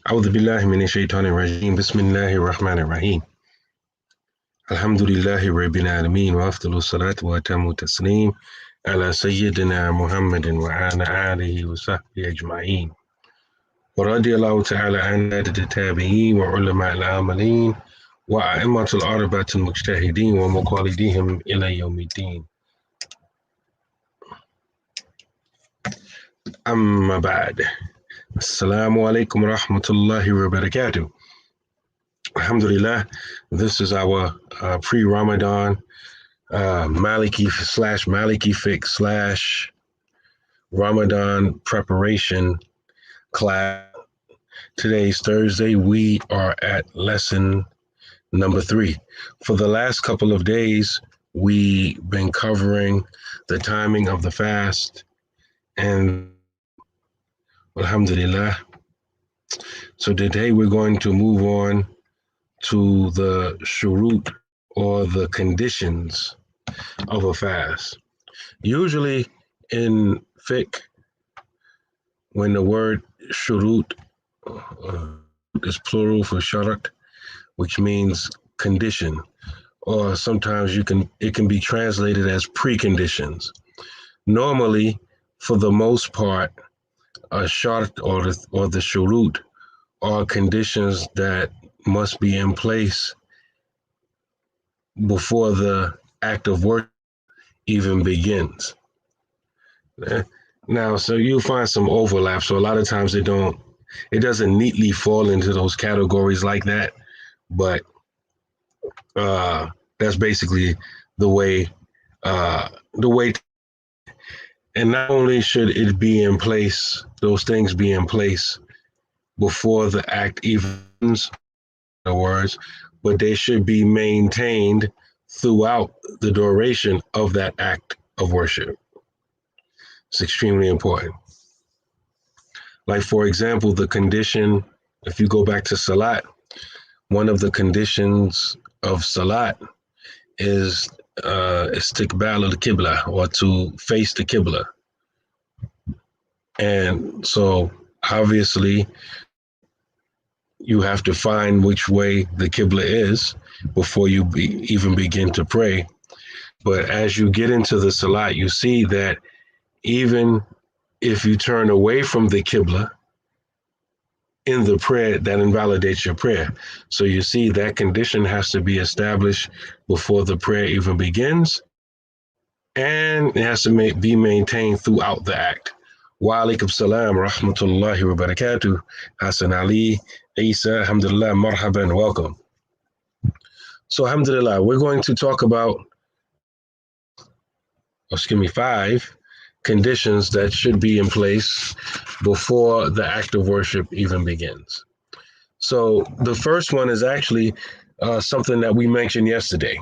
أعوذ بالله من الشيطان الرجيم بسم الله الرحمن الرحيم الحمد لله رب العالمين وأفضل الصلاة وأتم التسليم على سيدنا محمد وعلى آله وصحبه أجمعين ورضي الله تعالى عن سادة التابعين وعلماء العاملين وأئمة الأربعة المجتهدين ومقالديهم إلى يوم الدين أما بعد Assalamu alaikum rahmatullahi wa barakatuh. Alhamdulillah, this is our pre-Ramadan Maliki Fiqh / Ramadan preparation class. Today's Thursday. We are at lesson number 3. For the last couple of days, we've been covering the timing of the fast and Alhamdulillah. So today we're going to move on to the shurut or the conditions of a fast. Usually in fiqh, when the word shurut is plural for sharat, which means condition, or sometimes it can be translated as preconditions. Normally, for the most part, a shart or the shurut are conditions that must be in place before the act of work even begins. Now, so you'll find some overlap. So a lot of times it doesn't neatly fall into those categories like that, but that's basically the way. And not only should it be in place, those things be in place before the act even begins, in other words, but they should be maintained throughout the duration of that act of worship. It's extremely important. Like, for example, the condition, if you go back to Salat, one of the conditions of Salat is istiqbal al-Qibla, or to face the Qibla. And so obviously you have to find which way the Qibla is before you even begin to pray. But as you get into the Salat, you see that even if you turn away from the Qibla in the prayer, that invalidates your prayer. So you see that condition has to be established before the prayer even begins, and it has to be maintained throughout the act. Wa alaikum salam rahmatullahi wa barakatuh. Hassan Ali, Isa, alhamdulillah, marhaban, welcome. So alhamdulillah, we're going to talk about, 5 conditions that should be in place before the act of worship even begins. So the first one is actually something that we mentioned yesterday.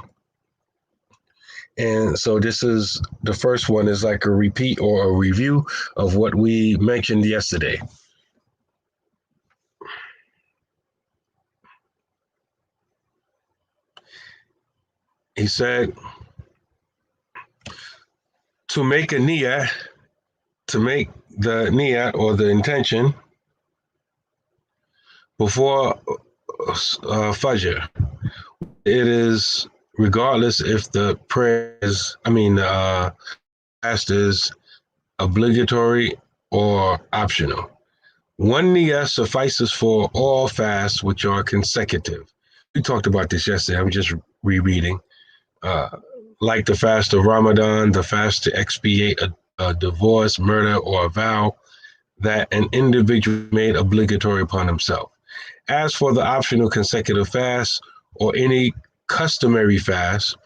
And so the first one is like a repeat or a review of what we mentioned yesterday. He said, to make the niyyah or the intention before Fajr, it is regardless if the fast is obligatory or optional. One niyyah suffices for all fasts which are consecutive. We talked about this yesterday. I'm just rereading. Like the fast of Ramadan, the fast to expiate a divorce, murder, or a vow that an individual made obligatory upon himself. As for the optional consecutive fast or any customary fast,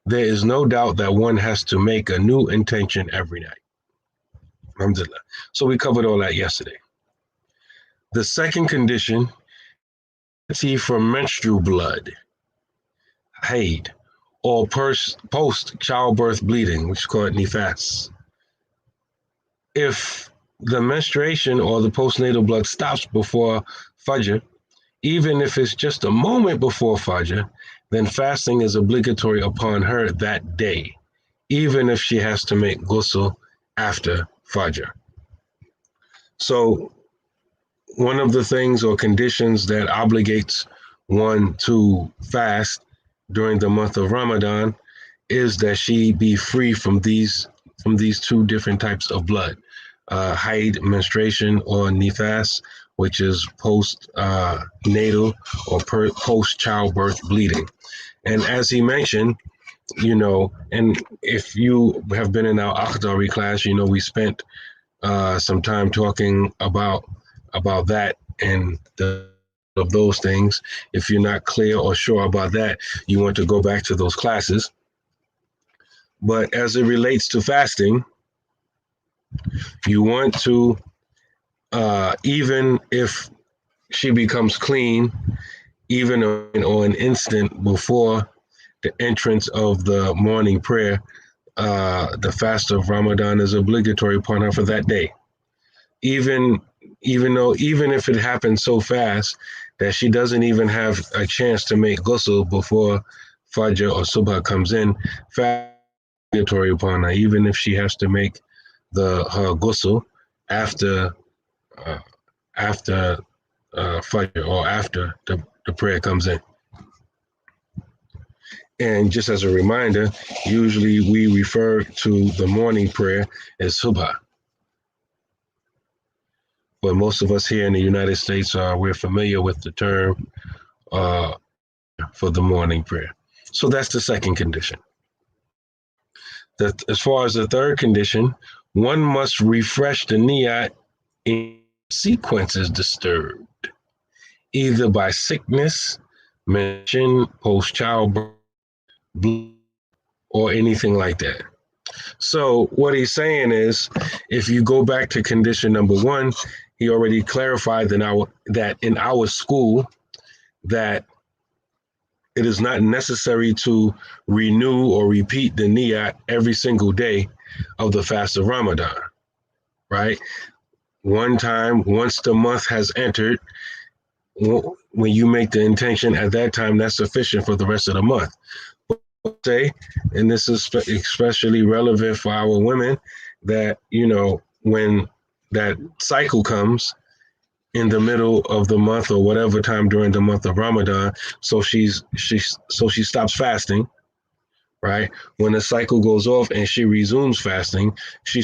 there is no doubt that one has to make a new intention every night. Alhamdulillah. So we covered all that yesterday. The second condition, from menstrual blood, haid, or post-childbirth bleeding, which is called nifas. If the menstruation or the postnatal blood stops before Fajr, even if it's just a moment before Fajr, then fasting is obligatory upon her that day, even if she has to make ghusl after Fajr. So one of the things or conditions that obligates one to fast during the month of Ramadan is that she be free from these two different types of blood, haid, menstruation, or nifas, which is post natal or post childbirth bleeding. And as he mentioned, and if you have been in our Akhdari class, we spent some time talking about that and of those things. If you're not clear or sure about that, you want to go back to those classes. But as it relates to fasting, you want to, even if she becomes clean, even on an instant before the entrance of the morning prayer, the fast of Ramadan is obligatory upon her for that day. Even if it happens so fast that she doesn't even have a chance to make ghusl before Fajr or Subha comes in, fast is obligatory upon her, even if she has to make her ghusl after uh, after Fajr or after the prayer comes in. And just as a reminder, usually we refer to the morning prayer as Subha. But most of us here in the United States we're familiar with the term for the morning prayer. So that's the second condition. That as far as the third condition, one must refresh the niyat in sequences disturbed, either by sickness, mention, post-childbirth, or anything like that. So what he's saying is, if you go back to condition number one, he already clarified that in our school that it is not necessary to renew or repeat the niyat every single day of the fast of Ramadan, right? One time, once the month has entered, when you make the intention at that time, that's sufficient for the rest of the month. Say, and this is especially relevant for our women, that when that cycle comes in the middle of the month or whatever time during the month of Ramadan, so she stops fasting, right? When the cycle goes off and she resumes fasting, she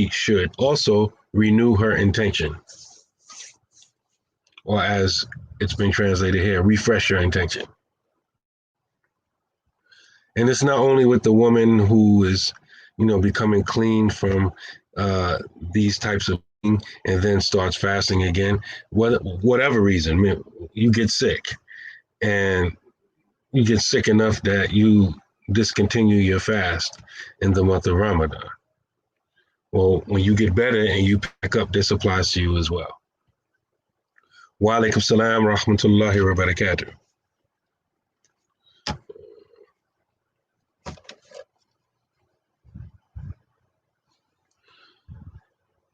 should also renew her intention, or as it's been translated here, refresh your intention. And it's not only with the woman who is, becoming clean from these types of things and then starts fasting again. Whatever reason, you get sick, and you get sick enough that you discontinue your fast in the month of Ramadan. Well, when you get better and you pick up, this applies to you as well. Wa alaikum salam wa rahmatullahi wa barakatuh.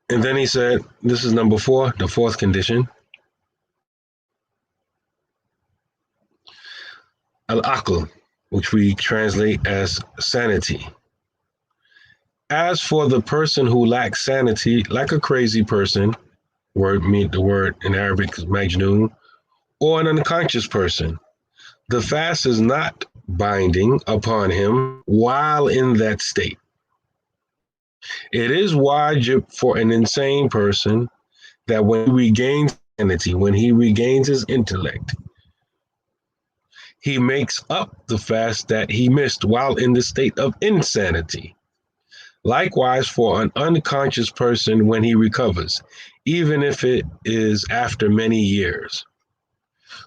And then he said, this is number 4, the fourth condition. Al-aql, which we translate as sanity. As for the person who lacks sanity, like a crazy person, the word in Arabic is majnoon, or an unconscious person, the fast is not binding upon him while in that state. It is wajib for an insane person that when he regains sanity, when he regains his intellect, he makes up the fast that he missed while in the state of insanity. Likewise, for an unconscious person when he recovers, even if it is after many years.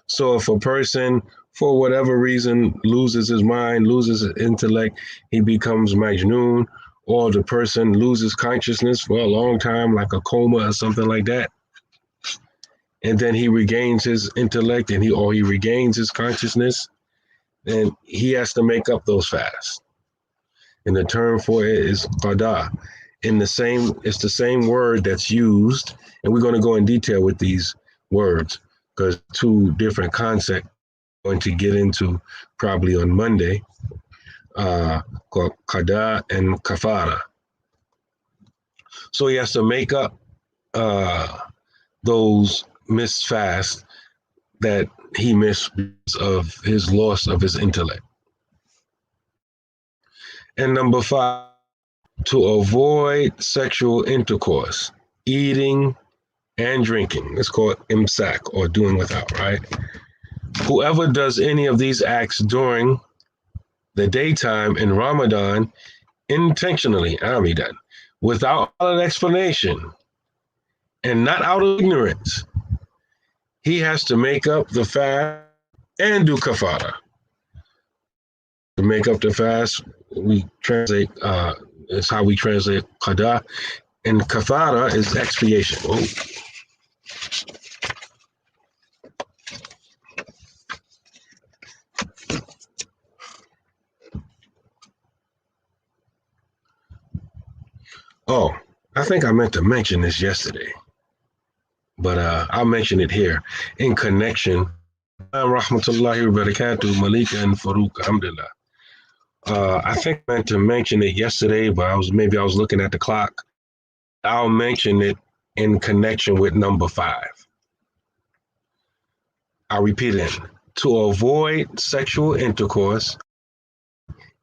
So if a person, for whatever reason, loses his mind, loses his intellect, he becomes majnoon, or the person loses consciousness for a long time, like a coma or something like that, and then he regains his intellect and he regains his consciousness, then he has to make up those fasts. And the term for it is qada. It's the same word that's used, and we're going to go in detail with these words because two different concepts I'm going to get into probably on Monday, called qada and kafara. So he has to make up those missed fasts that he missed because of his loss of his intellect. And number 5, to avoid sexual intercourse, eating and drinking. It's called imsak, or doing without, right? Whoever does any of these acts during the daytime in Ramadan intentionally, amidan, without an explanation and not out of ignorance, he has to make up the fast and do kafara. To make up the fast, we translate, is how we translate qada, and kafara is expiation. Oh. Oh, I think I meant to mention this yesterday, but I'll mention it here in connection. Rahmatullahi wa barakatuh, Malika and Farouk, alhamdulillah. I think I meant to mention it yesterday, but I was looking at the clock. I'll mention it in connection with number 5. I'll repeat it. To avoid sexual intercourse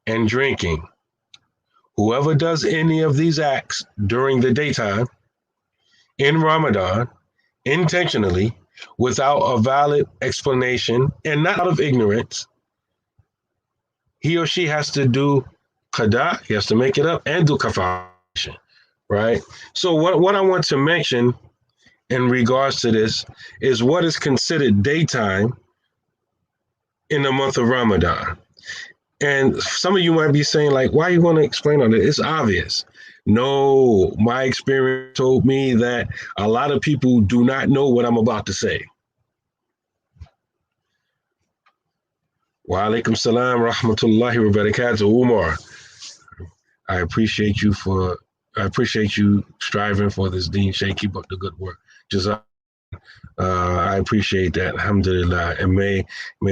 and drinking, whoever does any of these acts during the daytime in Ramadan intentionally without a valid explanation and not out of ignorance, he or she has to do qada, he has to make it up, and do kafara, right? So what I want to mention in regards to this is what is considered daytime in the month of Ramadan. And some of you might be saying, like, why are you going to explain on it? It's obvious. No, my experience told me that a lot of people do not know what I'm about to say. Wa alaikum salam, rahmatullahi wa barakatuh, Umar. I appreciate you striving for this deen, Sheikh. Keep up the good work. Jazak. I appreciate that. Alhamdulillah. And may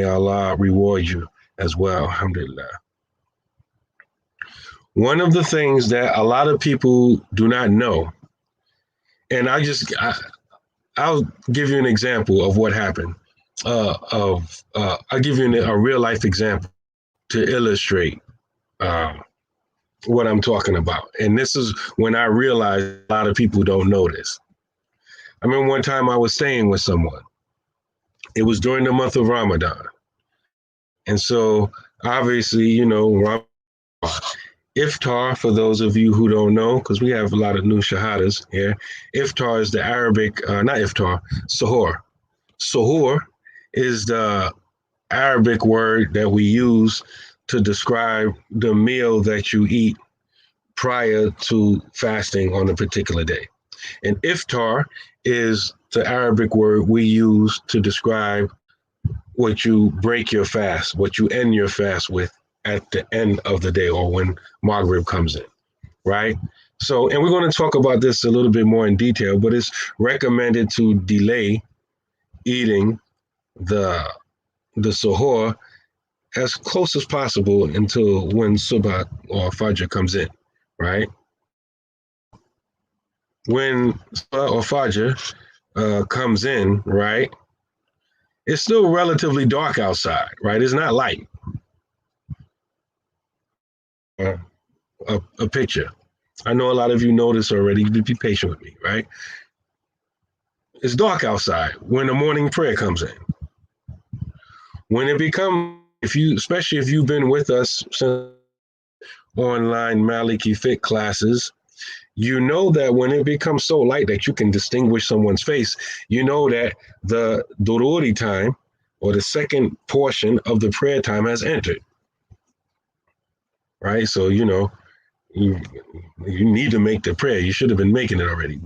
Allah reward you as well. Alhamdulillah. One of the things that a lot of people do not know, and I'll give you an example of what happened. I'll give you a real life example to illustrate what I'm talking about. And this is when I realized a lot of people don't know this. I remember one time I was staying with someone. It was during the month of Ramadan. And so obviously, Ramadan, iftar, for those of you who don't know, because we have a lot of new shahadas here, iftar is the Arabic, not iftar, suhoor. Suhoor is the Arabic word that we use to describe the meal that you eat prior to fasting on a particular day. And iftar is the Arabic word we use to describe what you break your fast, what you end your fast with at the end of the day or when Maghrib comes in, right? So, and we're going to talk about this a little bit more in detail, but it's recommended to delay eating the suhoor as close as possible until when subah or fajr comes in, right? When subah or fajr comes in, right, it's still relatively dark outside, right? It's not light. A picture. I know a lot of you know this already. Be patient with me, right? It's dark outside when the morning prayer comes in. When it becomes, especially if you've been with us since online Maliki Fiqh classes, you know that when it becomes so light that you can distinguish someone's face, you know that the dururi time, or the second portion of the prayer time, has entered. Right? So, you need to make the prayer. You should have been making it already.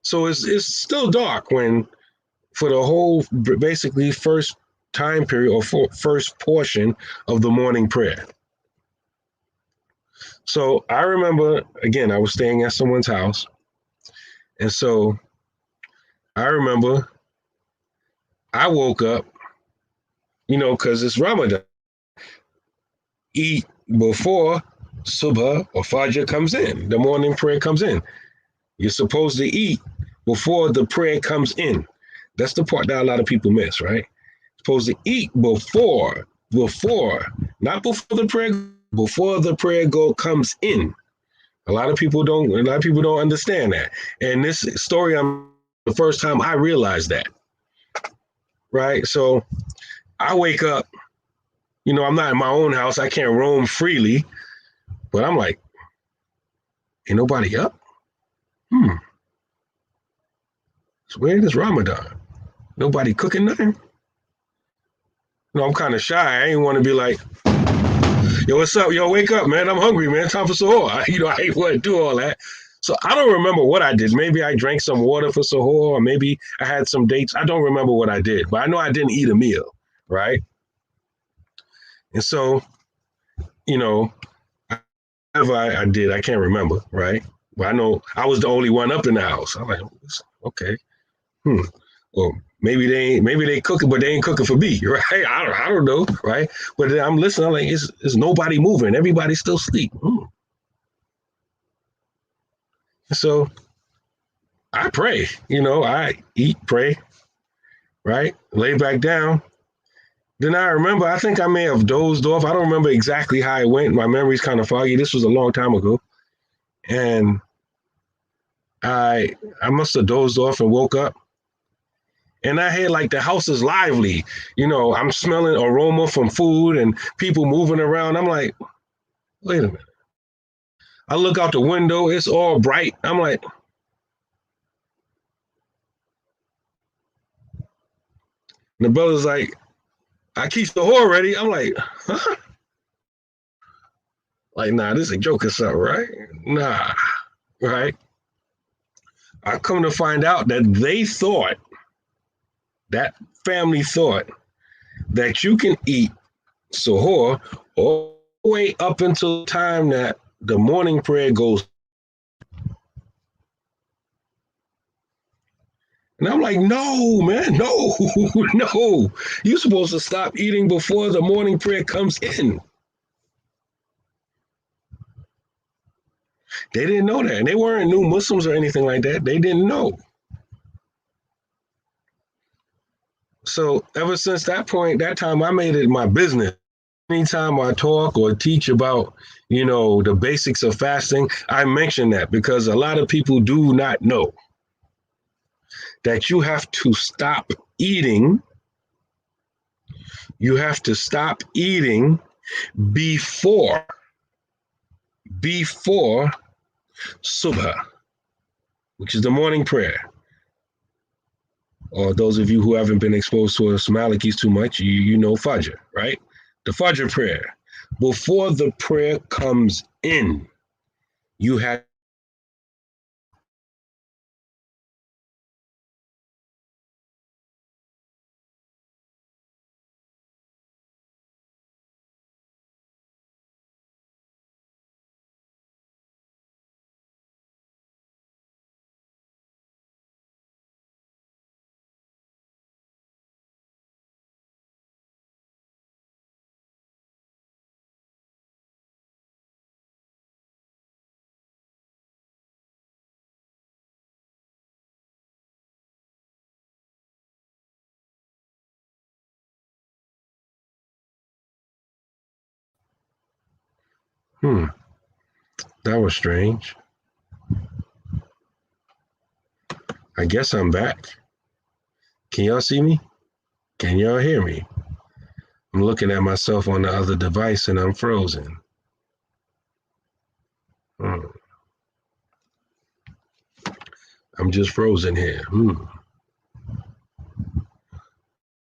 So it's still dark for the whole, basically, first time period or first portion of the morning prayer. So I remember, again, I was staying at someone's house. And so I remember I woke up, because it's Ramadan. Eat before subha or fajr comes in, the morning prayer comes in. You're supposed to eat before the prayer comes in. That's the part that a lot of people miss, right? Supposed to eat before, not before the prayer go comes in. A lot of people don't understand that. And this story, I'm the first time I realized that, right? So I wake up, I'm not in my own house. I can't roam freely, but I'm like, ain't nobody up? It's weird. It's Ramadan. Nobody cooking nothing. I'm kind of shy. I ain't want to be like, yo, what's up? Yo, wake up, man. I'm hungry, man. Time for sahur. I ain't want to do all that. So I don't remember what I did. Maybe I drank some water for sahur, or maybe I had some dates. I don't remember what I did, but I know I didn't eat a meal, right? And so, whatever I did, I can't remember, right? But I know I was the only one up in the house. I'm like, okay, Well, maybe they cooking, but they ain't cooking for me, right? I don't know, right? But then I'm listening. I'm like, it's nobody moving. Everybody's still asleep. So I pray. I eat, pray, right? Lay back down. Then I remember. I think I may have dozed off. I don't remember exactly how it went. My memory's kind of foggy. This was a long time ago, and I must have dozed off and woke up. And I hear like the house is lively. I'm smelling aroma from food and people moving around. I'm like, wait a minute. I look out the window, it's all bright. I'm like, and the brother's like, I keep the whore ready. I'm like, huh? Like, nah, this is a joke or something, right? Nah, right? I come to find out that that family thought that you can eat sahur all the way up until the time that the morning prayer goes. And I'm like, no, man, no, no. You're supposed to stop eating before the morning prayer comes in. They didn't know that. And they weren't new Muslims or anything like that. They didn't know. So ever since that time, I made it my business. Anytime I talk or teach about, the basics of fasting, I mention that because a lot of people do not know that you have to stop eating. You have to stop eating before subha, which is the morning prayer. Or those of you who haven't been exposed to us Malikis too much, you know Fajr, right? The Fajr prayer. Before the prayer comes in, you have that was strange. I guess I'm back. Can y'all see me? Can y'all hear me? I'm looking at myself on the other device and I'm frozen. I'm just frozen here.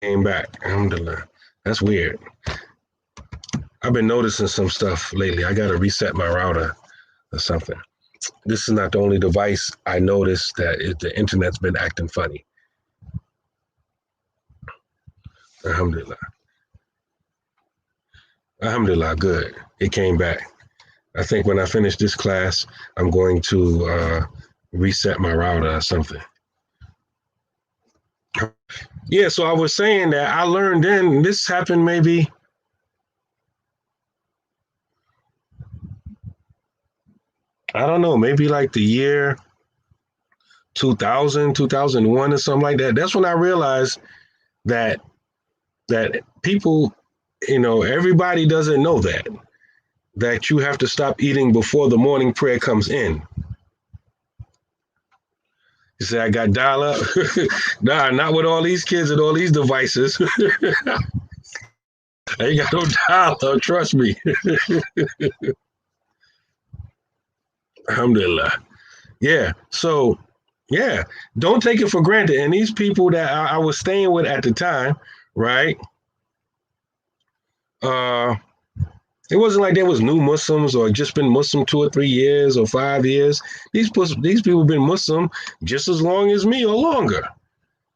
Came back. Alhamdulillah. That's weird. I've been noticing some stuff lately. I got to reset my router or something. This is not the only device I noticed that the internet's been acting funny. Alhamdulillah. Alhamdulillah, good. It came back. I think when I finish this class, I'm going to reset my router or something. Yeah, so I was saying that I learned then, this happened maybe, I don't know, maybe like the year 2000, 2001 or something like that. That's when I realized that people, everybody doesn't know that you have to stop eating before the morning prayer comes in. You say, I got dial up. Nah, not with all these kids and all these devices. I ain't got no dial up, trust me. Alhamdulillah. Yeah. So, yeah, don't take it for granted. And these people that I was staying with at the time, right? It wasn't like there was new Muslims or just been Muslim 2 or 3 years or 5 years. These people have been Muslim just as long as me or longer.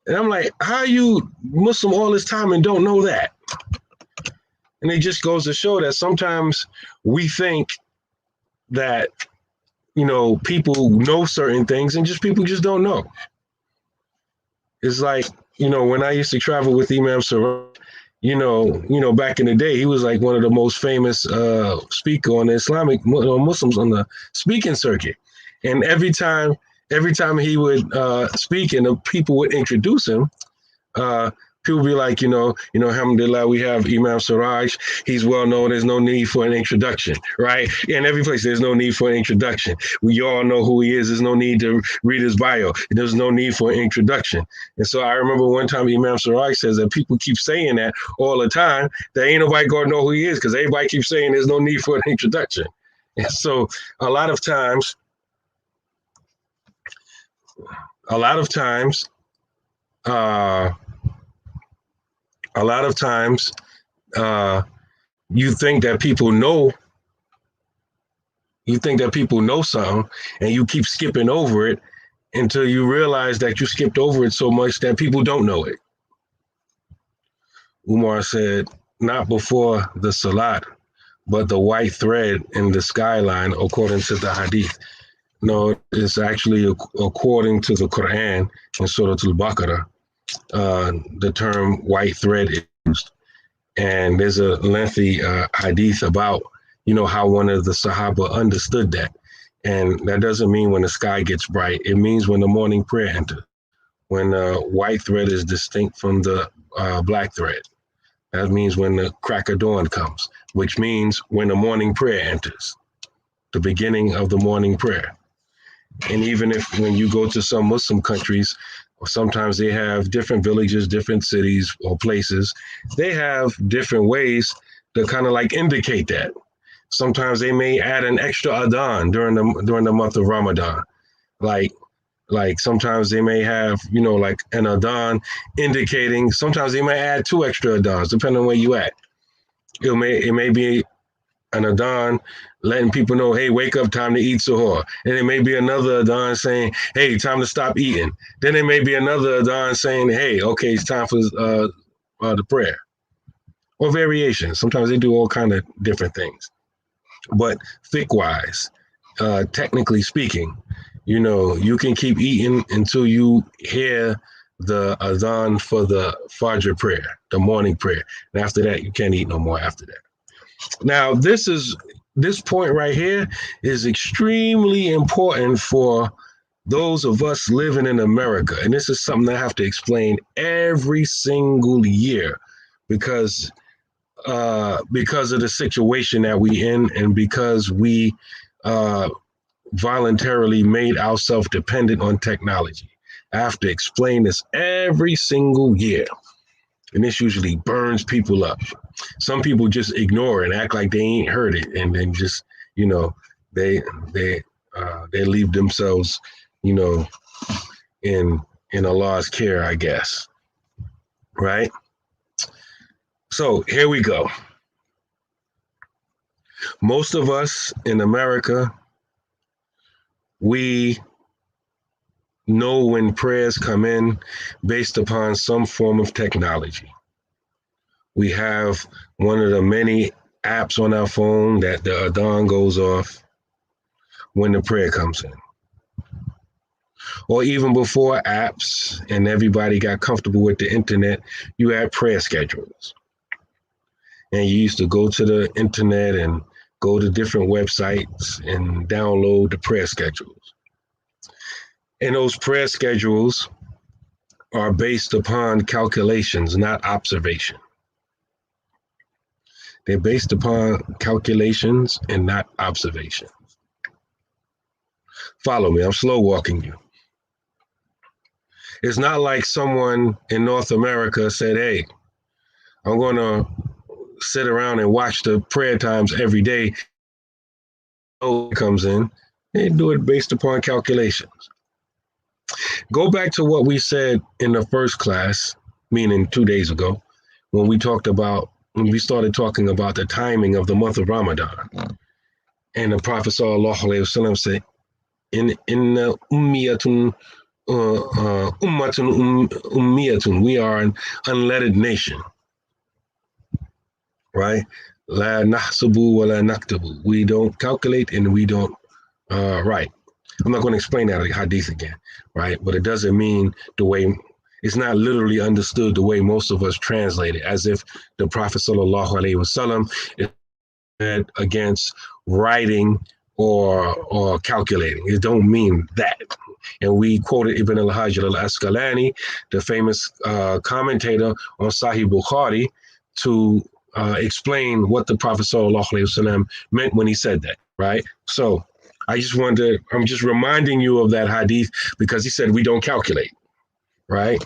And I'm like, how are you Muslim all this time and don't know that? And it just goes to show that sometimes we think that, people know certain things and people just don't know. It's like, when I used to travel with Imam Saraj, back in the day, he was like one of the most famous speaker on the Islamic Muslims on the speaking circuit. And every time he would speak and the people would introduce him, people be like, alhamdulillah, we have Imam Siraj. He's well known. There's no need for an introduction, right? In every place, there's no need for an introduction. We all know who he is. There's no need to read his bio. There's no need for an introduction. And so I remember one time Imam Siraj says that people keep saying that all the time, that ain't nobody going to know who he is because everybody keeps saying there's no need for an introduction. And so a lot of times, you think that people know something and you keep skipping over it until you realize that you skipped over it so much that people don't know it. Umar said, not before the salat, but the white thread in the skyline, according to the hadith. No, it's actually according to the Quran in Surah Al-Baqarah. The term white thread is used. And there's a lengthy hadith about, how one of the Sahaba understood that. And that doesn't mean when the sky gets bright. It means when the morning prayer enters, when the white thread is distinct from the black thread. That means when the crack of dawn comes, which means when the morning prayer enters, the beginning of the morning prayer. And even when you go to some Muslim countries, or sometimes they have different villages, different cities or places, they have different ways to kind of like indicate that. Sometimes they may add an extra adhan during the month of Ramadan. Like sometimes they may have, like an adhan indicating, sometimes they may add 2 extra adhans, depending on where you at. It may be an adhan letting people know, hey, wake up, time to eat suhoor. And it may be another adhan saying, hey, time to stop eating. Then it may be another adhan saying, hey, okay, it's time for the prayer. Or variations. Sometimes they do all kind of different things. But fiqh-wise, technically speaking, you can keep eating until you hear the adhan for the Fajr prayer, the morning prayer. And after that, you can't eat no more after that. Now, this point right here is extremely important for those of us living in America. And this is something I have to explain every single year because of the situation that we in and because we voluntarily made ourselves dependent on technology. I have to explain this every single year. And this usually burns people up. Some people just ignore it and act like they ain't heard it, and then just, they leave themselves, in Allah's care, I guess. Right? So here we go. Most of us in America, we know when prayers come in based upon some form of technology. We have one of the many apps on our phone that the adhan goes off when the prayer comes in. Or even before apps and everybody got comfortable with the internet, you had prayer schedules. And you used to go to the internet and go to different websites and download the prayer schedules. And those prayer schedules are based upon calculations, not observation. They're based upon calculations and not observation. Follow me, I'm slow walking you. It's not like someone in North America said, hey, I'm going to sit around and watch the prayer times every day. Oh, it comes in. They do it based upon calculations. Go back to what we said in the first class, meaning 2 days ago, when we started talking about the timing of the month of Ramadan. And the Prophet sallallahu alaihi wasallam said, in ummiyatun ummatun ummiyatun, we are an unlettered nation, right? La nahsabu wa la naktabu. We don't calculate and we don't write. I'm not going to explain that hadith again, right? But it doesn't mean the way, it's not literally understood the way most of us translate it, as if the Prophet sallallahu alaihi wasallam is against writing or calculating. It don't mean that. And we quoted Ibn al-Hajar al-Asqalani, the famous commentator on Sahih Bukhari, to explain what the Prophet sallallahu alaihi wasallam meant when he said that, right? So I'm just reminding you of that hadith because he said we don't calculate, right?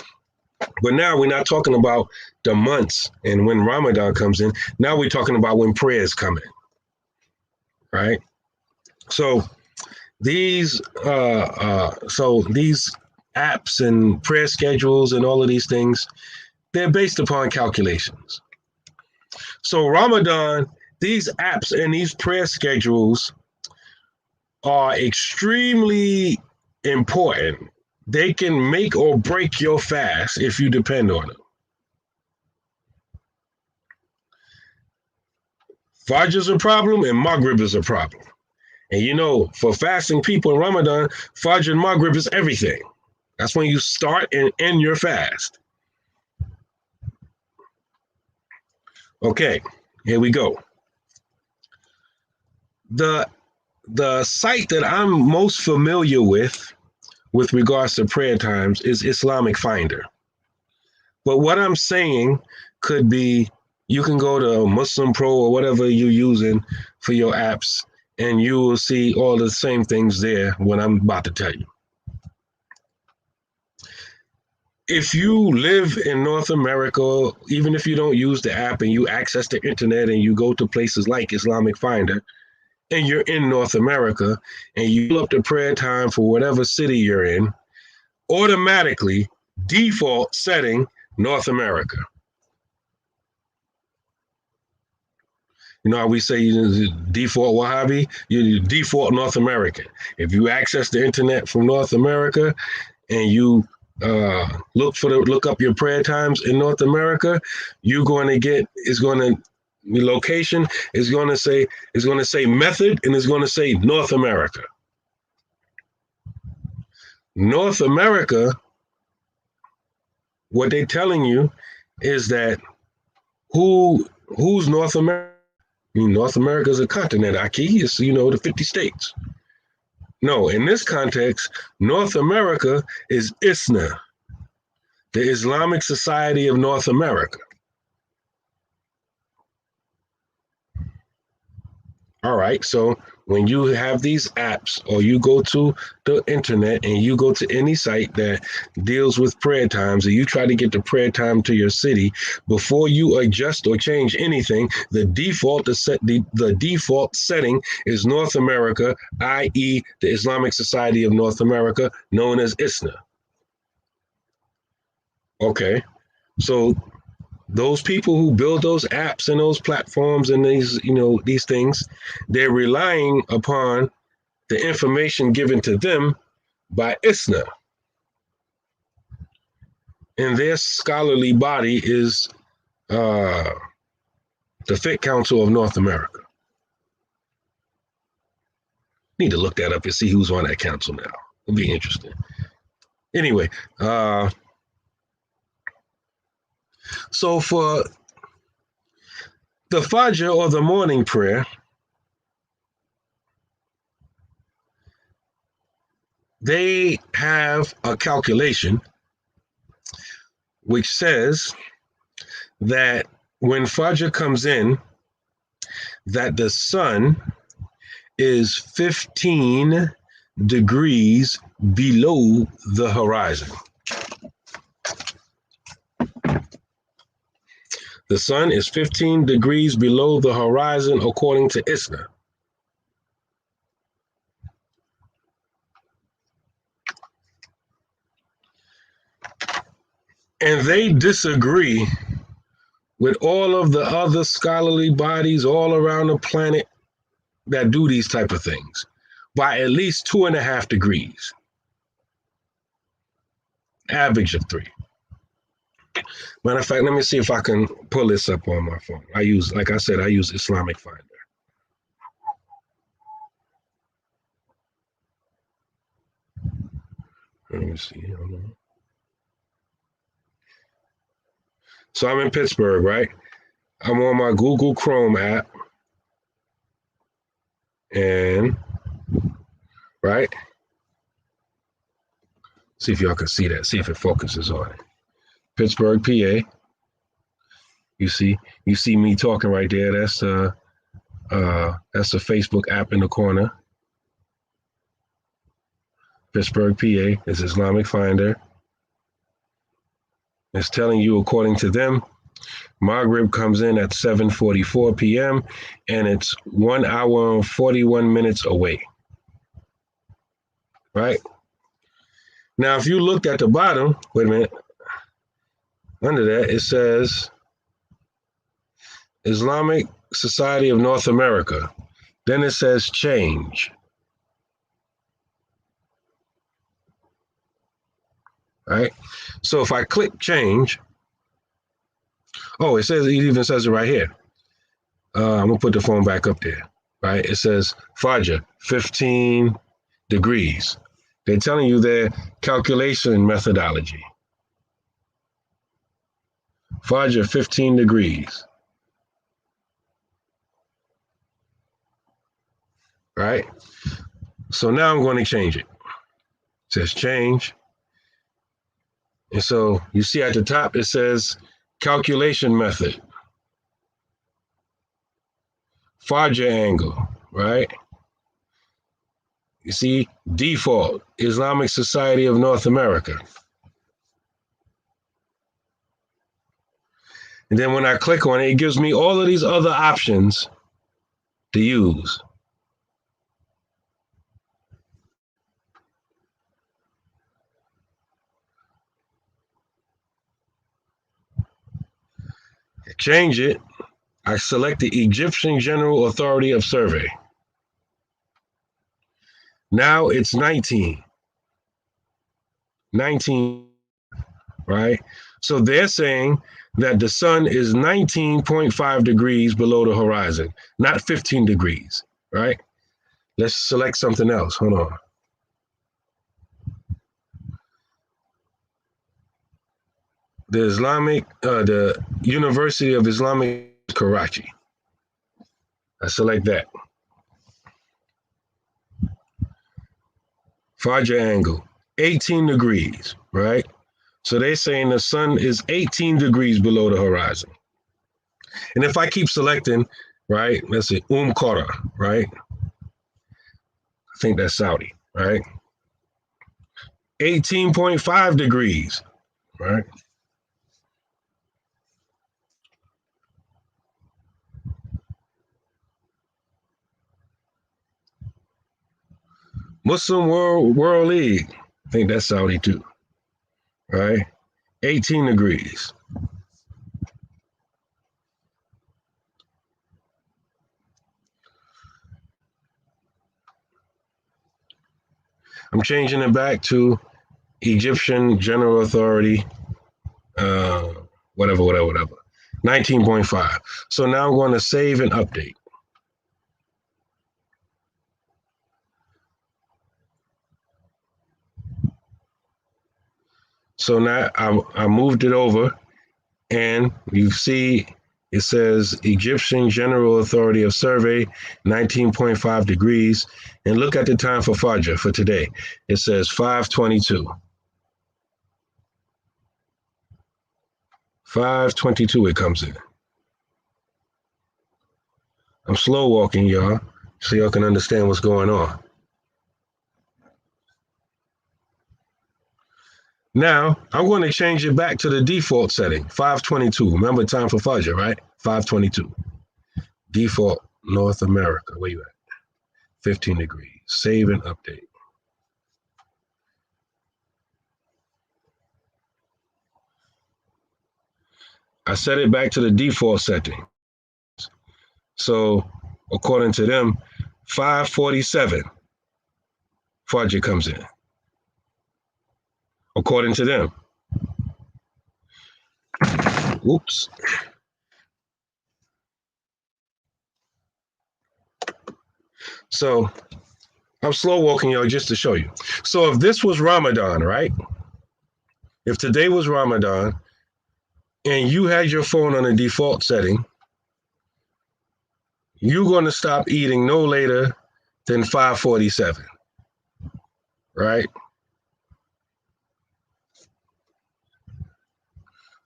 But now we're not talking about the months and when Ramadan comes in. Now we're talking about when prayers come in, right? So these apps and prayer schedules and all of these things, they're based upon calculations. So Ramadan, these apps and these prayer schedules are extremely important. They can make or break your fast if you depend on them. Fajr is a problem and Maghrib is a problem. And you know, for fasting people in Ramadan, Fajr and Maghrib is everything. That's when you start and end your fast. Okay, here we go. The site that I'm most familiar with regards to prayer times is Islamic Finder. But what I'm saying could be, you can go to Muslim Pro or whatever you're using for your apps, and you will see all the same things there what I'm about to tell you. If you live in North America, even if you don't use the app and you access the internet and you go to places like Islamic Finder, and you're in North America and you pull up the prayer time for whatever city you're in, automatically default setting North America. You know how we say default Wahhabi? You default North American. If you access the internet from North America and you look up your prayer times in North America, you're going to get, the location is going to say method, and it's going to say North America. North America, what they're telling you is that who's North America? I mean, North America is a continent, Aki. It's, the 50 states. No, in this context, North America is ISNA, the Islamic Society of North America. All right, so when you have these apps or you go to the internet and you go to any site that deals with prayer times and you try to get the prayer time to your city, before you adjust or change anything, the default setting is North America, i.e. the Islamic Society of North America, known as ISNA. Okay, so those people who build those apps and those platforms and these things, they're relying upon the information given to them by ISNA. And their scholarly body is the Fiqh Council of North America. Need to look that up and see who's on that council now. It'll be interesting. Anyway, so for the Fajr, or the morning prayer, they have a calculation which says that when Fajr comes in, that the sun is 15 degrees below the horizon. The sun is 15 degrees below the horizon according to ISNA. And they disagree with all of the other scholarly bodies all around the planet that do these type of things by at least 2.5 degrees, average of 3. Matter of fact, let me see if I can pull this up on my phone. Like I said, I use Islamic Finder. Let me see. Hold on. So I'm in Pittsburgh, right? I'm on my Google Chrome app. And, right? See if y'all can see that. See if it focuses on it. Pittsburgh, PA. You see me talking right there. That's the Facebook app in the corner. Pittsburgh, PA is Islamic Finder. It's telling you, according to them, Maghrib comes in at 7:44 p.m. and it's 1 hour and 41 minutes away. Right? Now, if you looked at the bottom, wait a minute, under that, it says Islamic Society of North America. Then it says change. Right? So if I click change, it even says it right here. I'm gonna put the phone back up there. Right? It says Fajr, 15 degrees. They're telling you their calculation methodology. Fajr, 15 degrees. Right? So now I'm going to change it. It says change. And so you see at the top, it says calculation method. Fajr angle, right? You see default, Islamic Society of North America. And then when I click on it, it gives me all of these other options to use. Change it. I select the Egyptian General Authority of Survey. Now it's 19. 19, right? So they're saying that the sun is 19.5 degrees below the horizon, not 15 degrees, right? Let's select something else. Hold on. The University of Islamic Karachi. I select that. Fajr angle, 18 degrees, right? So they're saying the sun is 18 degrees below the horizon. And if I keep selecting, right, let's see, Qara, right? I think that's Saudi, right? 18.5 degrees, right? Muslim World League, I think that's Saudi too, right? 18 degrees. I'm changing it back to Egyptian General Authority, whatever. 19.5. So now I'm going to save and update. So now I moved it over, and you see It says Egyptian General Authority of Survey, 19.5 degrees. And look at the time for Fajr for today. It says 5:22. 5:22 it comes in. I'm slow walking, y'all, so y'all can understand what's going on. Now, I'm going to change it back to the default setting, 5:22. Remember time for Fajr, right? 5:22. Default North America. Where you at? 15 degrees. Save and update. I set it back to the default setting. So, according to them, 5:47, Fajr comes in. According to them. Oops. So, I'm slow walking y'all just to show you. So, if this was Ramadan, right? If today was Ramadan and you had your phone on a default setting, you're going to stop eating no later than 5:47, right?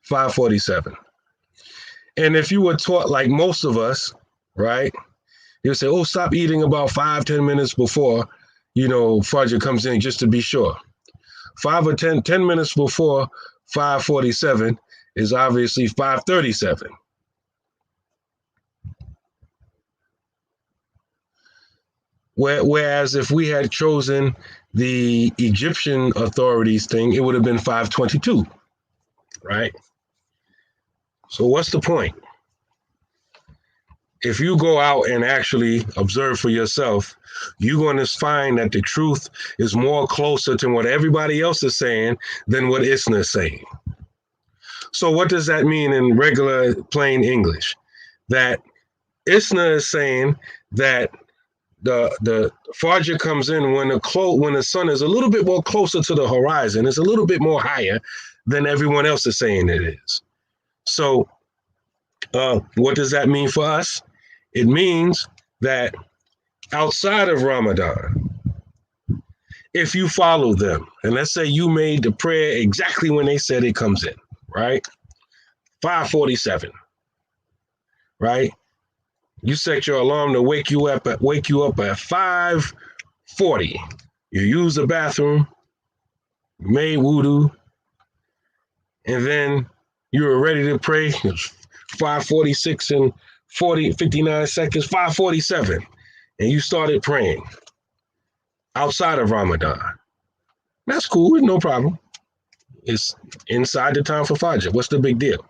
5:47. And if you were taught like most of us, right, you say, oh, stop eating about 5-10 minutes before, Fajr comes in just to be sure. 5 or 10 minutes before 5:47 is obviously 5:37. Whereas if we had chosen the Egyptian authorities thing, it would have been 5:22, right? So what's the point? If you go out and actually observe for yourself, you're going to find that the truth is more closer to what everybody else is saying than what ISNA is saying. So what does that mean in regular plain English? That ISNA is saying that the Fajr comes in when the sun is a little bit more closer to the horizon. It's a little bit more higher than everyone else is saying it is. So what does that mean for us? It means that outside of Ramadan, if you follow them, and let's say you made the prayer exactly when they said it comes in, right? 5:47, right? You set your alarm to wake you up at 5:40. You use the bathroom, made wudu, and then you were ready to pray. 5:46 and 59 seconds, 5:47, and you started praying outside of Ramadan. That's cool, no problem. It's inside the time for Fajr. What's the big deal?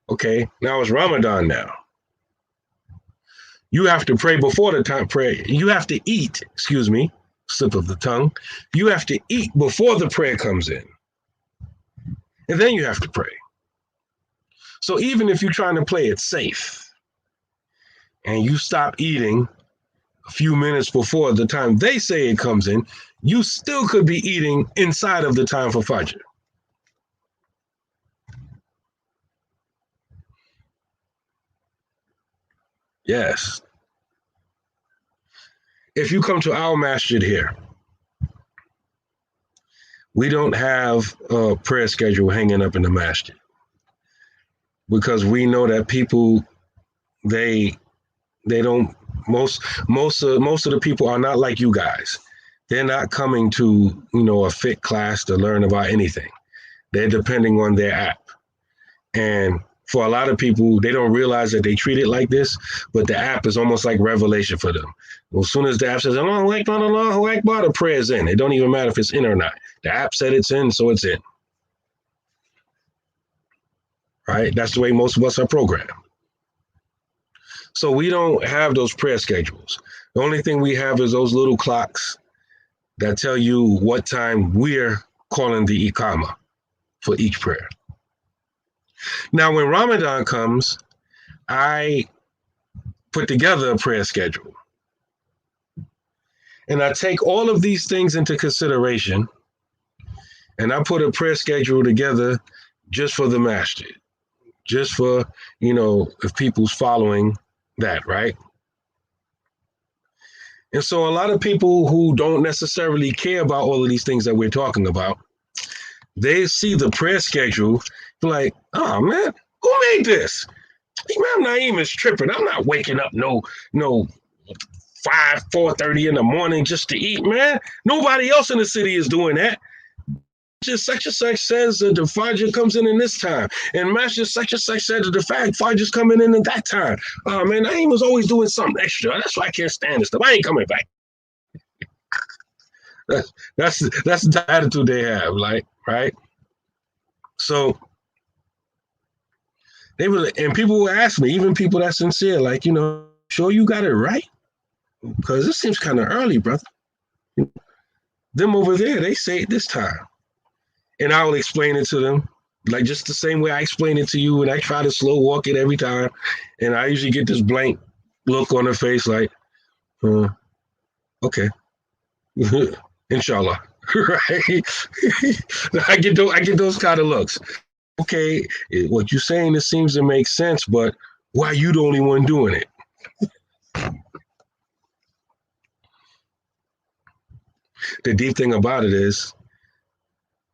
Okay, now it's Ramadan now. You have to pray before the time prayer. You have to eat, slip of the tongue. You have to eat before the prayer comes in. And then you have to pray. So even if you're trying to play it safe and you stop eating a few minutes before the time they say it comes in, you still could be eating inside of the time for Fajr. Yes. If you come to our masjid here, we don't have a prayer schedule hanging up in the masjid because we know that people, they don't, most of the people are not like you guys. They're not coming to, a fit class to learn about anything. They're depending on their app. And for a lot of people, they don't realize that they treat it like this, but the app is almost like revelation for them. Well, as soon as the app says, Allahu Akbar, the prayer is in. It don't even matter if it's in or not. The app said it's in, so it's in. Right? That's the way most of us are programmed. So we don't have those prayer schedules. The only thing we have is those little clocks that tell you what time we're calling the Iqamah for each prayer. Now, when Ramadan comes, I put together a prayer schedule. And I take all of these things into consideration, and I put a prayer schedule together just for the masjid, just for, if people's following that, right? And so a lot of people who don't necessarily care about all of these things that we're talking about, they see the prayer schedule like, oh man, who made this? Imam Naeem is tripping. I'm not waking up no 4:30 in the morning just to eat, man. Nobody else in the city is doing that. Just such and such says that the Fajr comes in this time, and Master such and such said that the Fajr's coming in at that time. Oh man, Naeem was always doing something extra. That's why I can't stand this stuff. I ain't coming back. That's the attitude they have, like, right? So they were, and people will ask me, even people that's sincere, like, sure you got it right? Because it seems kind of early, brother. Them over there, they say it this time. And I will explain it to them, like just the same way I explain it to you, and I try to slow walk it every time. And I usually get this blank look on their face like, okay. Inshallah. Right? I get those kind of looks. Okay, what you're saying, it seems to make sense, but why are you the only one doing it? The deep thing about it is,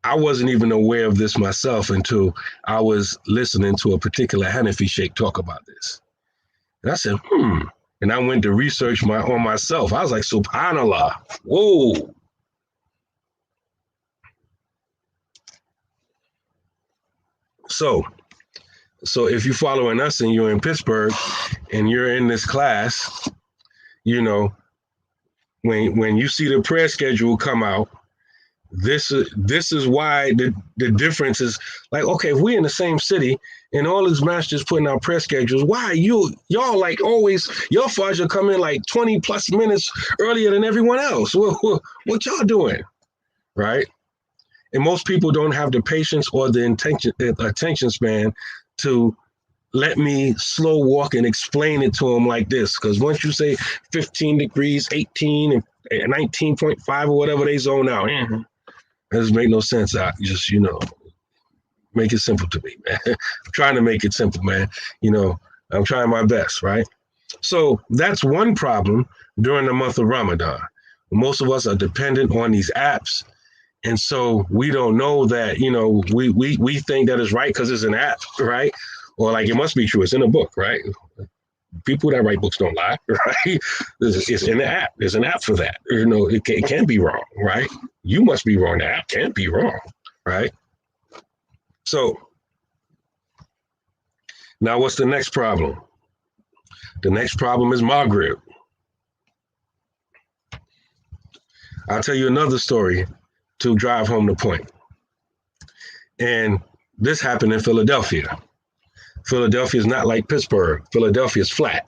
I wasn't even aware of this myself until I was listening to a particular Hanafi sheikh talk about this. And I said, And I went to research on myself. I was like, subhanallah, whoa. So if you're following us and you're in Pittsburgh and you're in this class, when you see the prayer schedule come out, this is why the difference is like, okay, if we're in the same city and all these masters putting out prayer schedules, why y'all like always, your Fajr come in like 20 plus minutes earlier than everyone else? What y'all doing, right? And most people don't have the patience or the attention span to let me slow walk and explain it to them like this. Because once you say 15 degrees, 18 and 19.5 or whatever, they zone out. That doesn't make no sense. I just, make it simple to me, man. I'm trying to make it simple, man. I'm trying my best, right? So that's one problem during the month of Ramadan. Most of us are dependent on these apps. And so we don't know that, we think that it's right because it's an app, right? Or like it must be true. It's in a book, right? People that write books don't lie, right? It's in the app. There's an app for that. It can't be wrong, right? You must be wrong. The app can't be wrong, right? So now what's the next problem? The next problem is Maghrib. I'll tell you another story to drive home the point. And this happened in Philadelphia. Philadelphia is not like Pittsburgh. Philadelphia is flat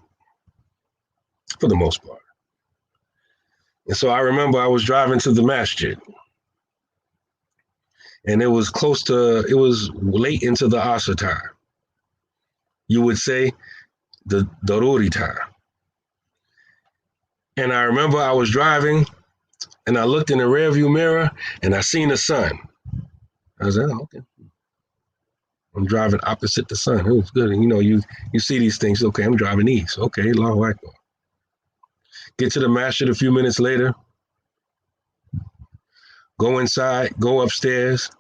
for the most part. And so I remember I was driving to the masjid. And it was late into the Asr time. You would say the Daruri time. And I remember I was driving and I looked in the rearview mirror and I seen the sun. I was like, oh, okay. I'm driving opposite the sun. It was good. And you see these things. Okay, I'm driving east. Okay, Allahu Akbar. Get to the masjid a few minutes later. Go inside, go upstairs.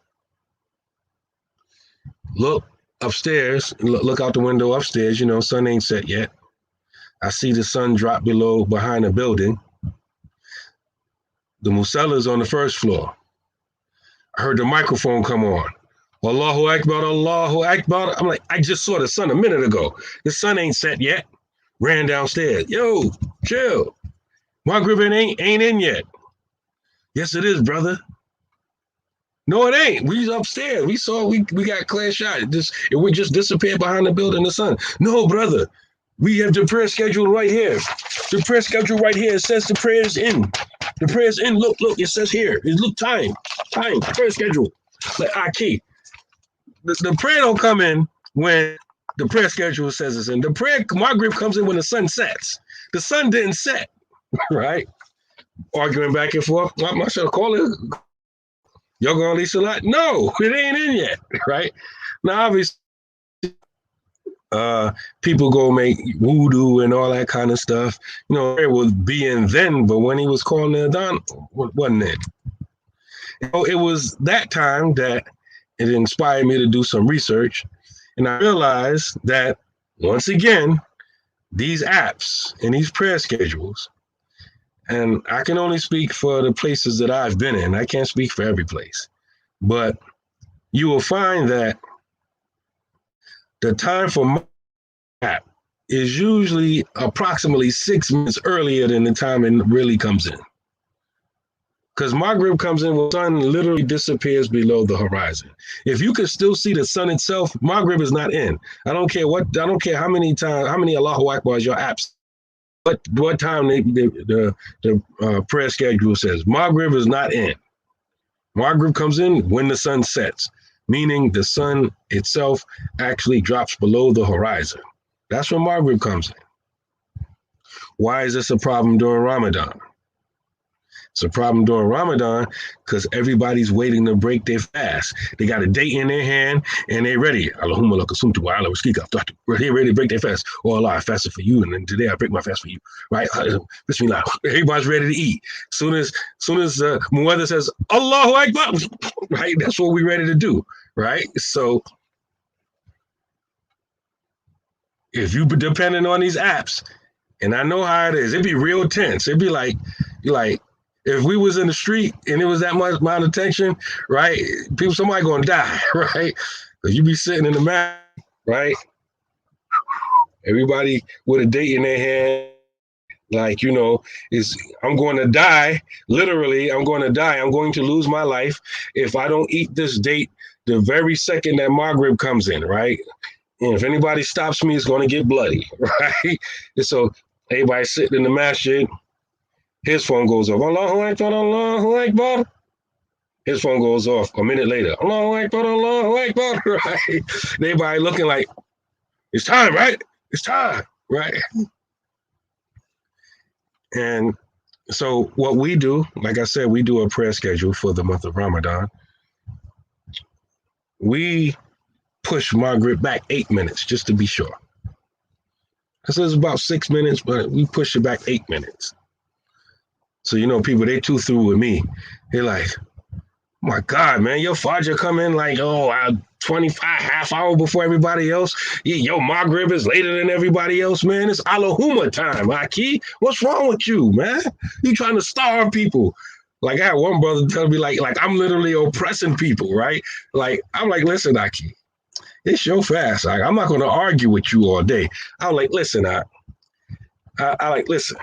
Look upstairs, look out the window upstairs. Sun ain't set yet. I see the sun drop behind the building. The musalla's on the first floor. I heard the microphone come on. Allahu Akbar, Allahu Akbar. I'm like, I just saw the sun a minute ago. The sun ain't set yet. Ran downstairs. Yo, chill. Maghrib ain't in yet. Yes, it is, brother. No, it ain't. We upstairs. We saw, we got clear shot. It would just disappear behind the building, the sun. No, brother. We have the prayer schedule right here. The prayer schedule right here. It says the prayer's in. The prayer's in. Look, it says here. Look, time, prayer schedule. Like, key. The prayer don't come in when the prayer schedule says it's in. The prayer, Maghrib comes in when the sun sets. The sun didn't set, right? Arguing back and forth. I should have called it. Y'all gonna leave Salat? No, it ain't in yet, right? Now, obviously, People go make voodoo and all that kind of stuff. It was being then, but when he was calling the Adhan, wasn't it? It was that time that it inspired me to do some research, and I realized that once again, these apps and these prayer schedules, and I can only speak for the places that I've been in. I can't speak for every place, but you will find that the time for my app is usually approximately 6 minutes earlier than the time it really comes in. Because Maghrib comes in when the sun literally disappears below the horizon. If you can still see the sun itself, Maghrib is not in. I don't care how many Allahu Akbars your apps, what time the prayer schedule says. Maghrib is not in. Maghrib comes in when the sun sets, meaning the sun itself actually drops below the horizon. That's when Maghrib comes in. Why is this a problem during Ramadan? It's a problem during Ramadan because everybody's waiting to break their fast. They got a date in their hand and they're ready. Allahumma lakasumtu wa ala waskika. They're ready to break their fast. Oh Allah, I fasted for you, and then today I break my fast for you. Right? Bismillah. Everybody's ready to eat. Soon as Muwaddin says Allahu Akbar, right? That's what we're ready to do. Right? So if you depending on these apps, and I know how it is, it'd be real tense. It'd be like if we was in the street and it was that much amount of tension, right? Somebody gonna die, right? Because you be sitting in the mat, right? Everybody with a date in their hand, like, I'm going to die. Literally, I'm going to die. I'm going to lose my life if I don't eat this date the very second that Maghrib comes in, right? And if anybody stops me, it's going to get bloody, right? And so everybody sitting in the masjid, his phone goes off. Allahu Akbar, Allahu Akbar. His phone goes off a minute later. Allahu Akbar, Allahu Akbar, right? Everybody looking like, it's time, right? It's time, right? And so what we do, like I said, we do a prayer schedule for the month of Ramadan. We push Maghrib back 8 minutes, just to be sure. I said it's about 6 minutes, but we push it back 8 minutes. So, people, they too through with me. They're like, my God, man, your Fajr come in like, 25, half hour before everybody else. Your Maghrib is later than everybody else, man. It's Allahumma time, Aki. What's wrong with you, man? You trying to starve people. Like, I had one brother tell me, like I'm literally oppressing people, right? Like, I'm like, listen, Aki, it's your fast. I'm not going to argue with you all day. I'm like, listen, listen.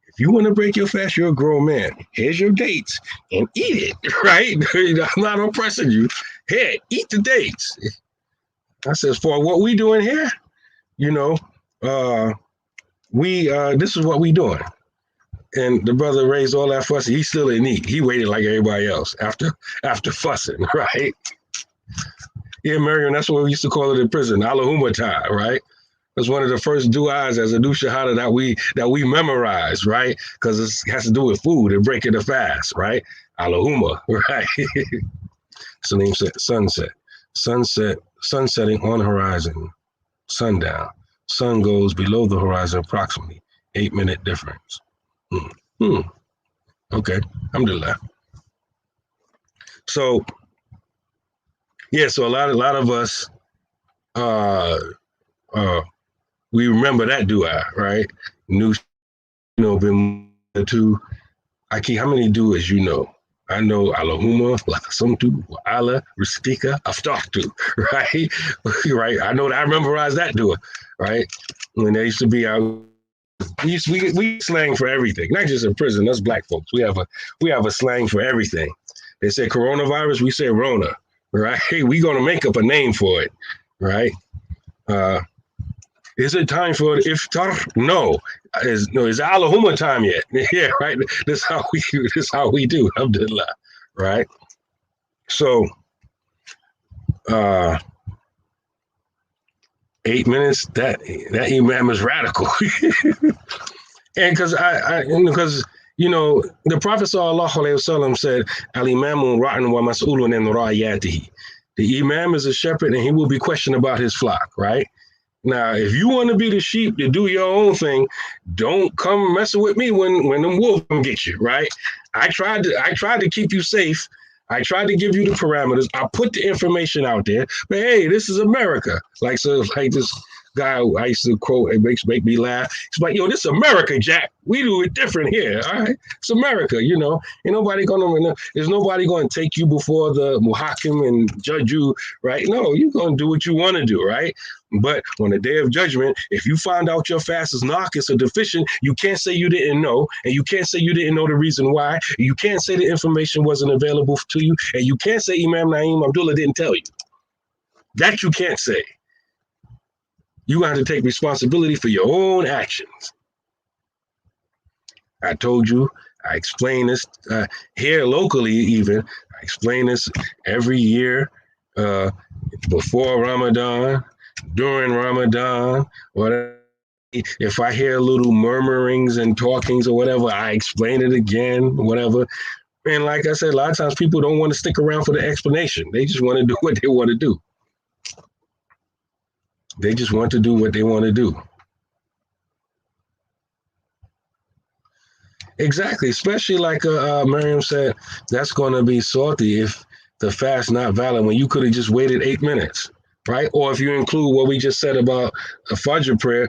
If you want to break your fast, you're a grown man. Here's your dates and eat it, right? I'm not oppressing you. Here, eat the dates. I says, for what we doing here, this is what we doing. And the brother raised all that fuss. He still didn't eat. He waited like everybody else after fussing, right? Yeah, Marion, that's what we used to call it in prison, Allahumma time, right? It's one of the first du'as as a new shahada that we memorize, right? Because it has to do with food and breaking the fast, right? Allahumma, right? So name said sunset, sunsetting on horizon, sundown. Sun goes below the horizon approximately 8 minute difference. Okay, alhamdulillah. So yeah, so a lot of us we remember that dua, right? Been to Aki, how many duas you know? I know Allahumma lakasumtu wa ala ristika aftartu, right? Right. I know that I memorized that dua, right? When they used to be out, we slang for everything, not just in prison. Us black folks, we have a slang for everything. They say coronavirus, we say Rona, right? We gonna make up a name for it, right? Is it time for iftar? No. Is Allahumma time yet? Yeah, right. This is how we do. Alhamdulillah, right? So, 8 minutes. That imam is radical, and because the Prophet sallallahu alaihi wasallam said, "Al imamu ra'in wa mas'ulun an ra'iyatihi." The imam is a shepherd and he will be questioned about his flock, right? Now, if you want to be the sheep to do your own thing, don't come messing with me when them wolves come get you, right? I tried to keep you safe. I tried to give you the parameters. I put the information out there, but hey, this is America. Like this guy who I used to quote, it make me laugh. It's like, yo, this is America, Jack. We do it different here. All right. It's America, you know. There's nobody gonna take you before the muhakim and judge you, right? No, you're gonna do what you want to do, right? But on the day of judgment, if you find out your fast is naqis or deficient, you can't say you didn't know, and you can't say you didn't know the reason why. You can't say the information wasn't available to you, and you can't say Imam Naeem Abdullah didn't tell you. That you can't say. You have to take responsibility for your own actions. I told you, I explain this here locally even. I explain this every year before Ramadan, during Ramadan, whatever. If I hear little murmurings and talkings or whatever, I explain it again, whatever. And like I said, a lot of times people don't want to stick around for the explanation. They just want to do what they want to do. They just want to do what they want to do. Exactly, especially like Miriam said, that's going to be salty if the fast not valid when you could have just waited 8 minutes, right? Or if you include what we just said about a Fajr prayer,